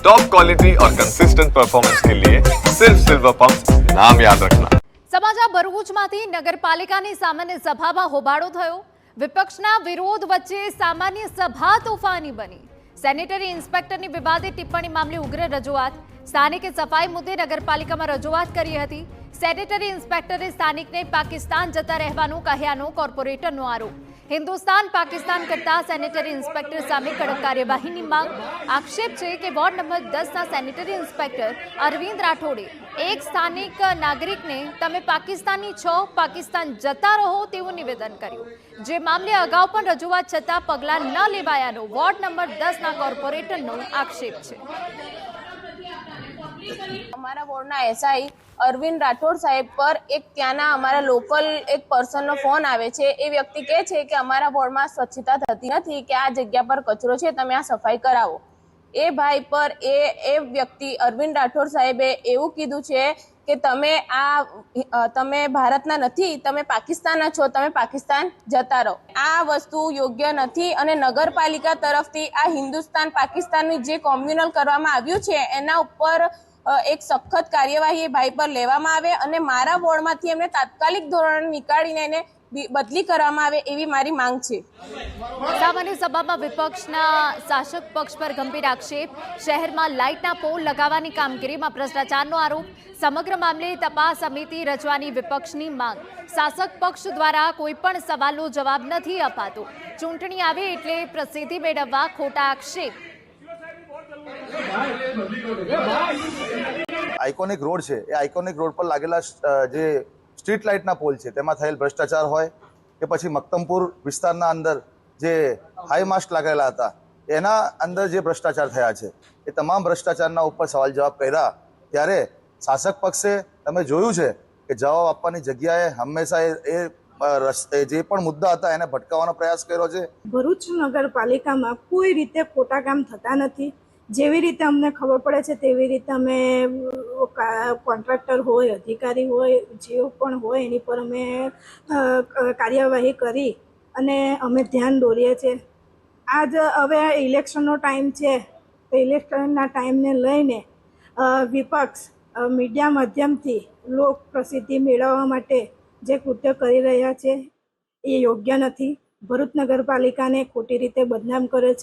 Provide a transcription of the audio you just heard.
Top quality और consistent performance के लिए सिर्फ सिल्वर पंप नाम याद रखना। સમાચાર ભરૂચમાંથી નગરપાલિકાની સામાન્ય સભામાં હોબાળો થયો। વિપક્ષના વિરોધ વચ્ચે સામાન્ય સભા તોફાની બની। સેનેટરી ઇન્સ્પેક્ટરની વિવાદિત ટિપ્પણી મામલે ઉગ્ર રજૂઆત। સ્થાનિકે સફાઈ મુદ્દે નગરપાલિકામાં રજૂઆત કરી હતી। સેનેટરી ઇન્સ્પેક્ટરે સ્થાનિકને પાકિસ્તાન જતા રહેવાનું કહ્યાનો કોર્પોરેટરનો આરોપ। હિન્દુસ્તાન પાકિસ્તાન કરતા સેનેટરી ઇન્સ્પેક્ટર સામે કડક કાર્યવાહીની માંગ। આક્ષેપ છે કે વોર્ડ નંબર 10ના સેનેટરી ઇન્સ્પેક્ટર અરવિંદ રાઠોડે એક સ્થાનિક નાગરિકને તમે પાકિસ્તાની છો, પાકિસ્તાન જતા રહો તેવું નિવેદન કર્યું, જે મામલે અગાઉ પણ રજૂઆત છતાં પગલાં ન લેવાયાનો વોર્ડ નંબર 10ના કોર્પોરેટરનો આક્ષેપ છે। અમારા વોર્ડના એસઆઈ અરવિંદ રાઠોડ સાહેબ પર એક ત્યાંના અમારા લોકલ એક પર્સનનો ફોન આવે છે। એ વ્યક્તિ કહે છે કે અમારા વોર્ડમાં સ્વચ્છતા થતી નથી, કે આ જગ્યા પર કચરો છે, તમે આ સફાઈ કરાવો। એ ભાઈ પર એ વ્યક્તિ અરવિંદ રાઠોડ સાહેબે એવું કીધું છે કે તમે ભારતના નથી, તમે પાકિસ્તાનના છો, તમે પાકિસ્તાન જતા રહો। આ વસ્તુ યોગ્ય નથી અને નગરપાલિકા તરફથી આ હિન્દુસ્તાન પાકિસ્તાનની જે કોમ્યુનલ કરવામાં આવ્યું છે એના ઉપર એક સખત કાર્યવાહી એ ભાઈ પર લેવામાં આવે અને મારા વોર્ડમાંથી એમને તાત્કાલિક ધોરણે નીકાળીને એને બદલી કરવામાં આવે એવી મારી માંગ છે। સામાન્ય સભામાં વિપક્ષના શાસક પક્ષ પર ગંભીર આક્ષેપ। શહેરમાં લાઇટના પોલ લગાવવાની કામગીરીમાં ભ્રષ્ટાચારનો આરોપ। સમગ્ર મામલે તપાસ સમિતિ રચવાની વિપક્ષની માંગ। શાસક પક્ષ દ્વારા કોઈ પણ સવાલનો જવાબ નથી અપાતો। ચૂંટણી આવે એટલે પ્રસિદ્ધિ મેળવવા ખોટા આક્ષેપ। આઇકોનિક રોડ છે, એ આઇકોનિક રોડ પર લાગેલા જે સ્ટ્રીટ લાઇટના પોલ છે તેમાં થયેલ ભ્રષ્ટાચાર હોય કે પછી મક્તમપુર વિસ્તારના અંદર જે હાઈ માસ્ટ લાગેલા હતા એના અંદર જે ભ્રષ્ટાચાર થયા છે એ તમામ ભ્રષ્ટાચારના ઉપર સવાલ જવાબ કર્યા ત્યારે શાસક પક્ષે તમે જોયું છે કે જવાબ આપવાની જગ્યાએ હંમેશા એ જે પણ મુદ્દા હતા એને ભટકાવવાનો પ્રયાસ કર્યો છે। ભરૂચ નગરપાલિકામાં કોઈ રીતે ખોટા કામ થતા નથી। જેવી રીતે અમને ખબર પડે છે તેવી રીતે અમે કોન્ટ્રાક્ટર હોય, અધિકારી હોય, જેઓ પણ હોય એની પર અમે કાર્યવાહી કરી અને અમે ધ્યાન દોરીએ છીએ। આજ હવે ઇલેક્શનનો ટાઈમ છે તો ઇલેક્શનના ટાઈમને લઈને વિપક્ષ મીડિયા માધ્યમથી લોક પ્રસિદ્ધિ મેળવવા માટે જે કૃત્ય કરી રહ્યા છે એ યોગ્ય નથી। ભરૂચ નગરપાલિકાને ખોટી રીતે બદનામ કરે છે।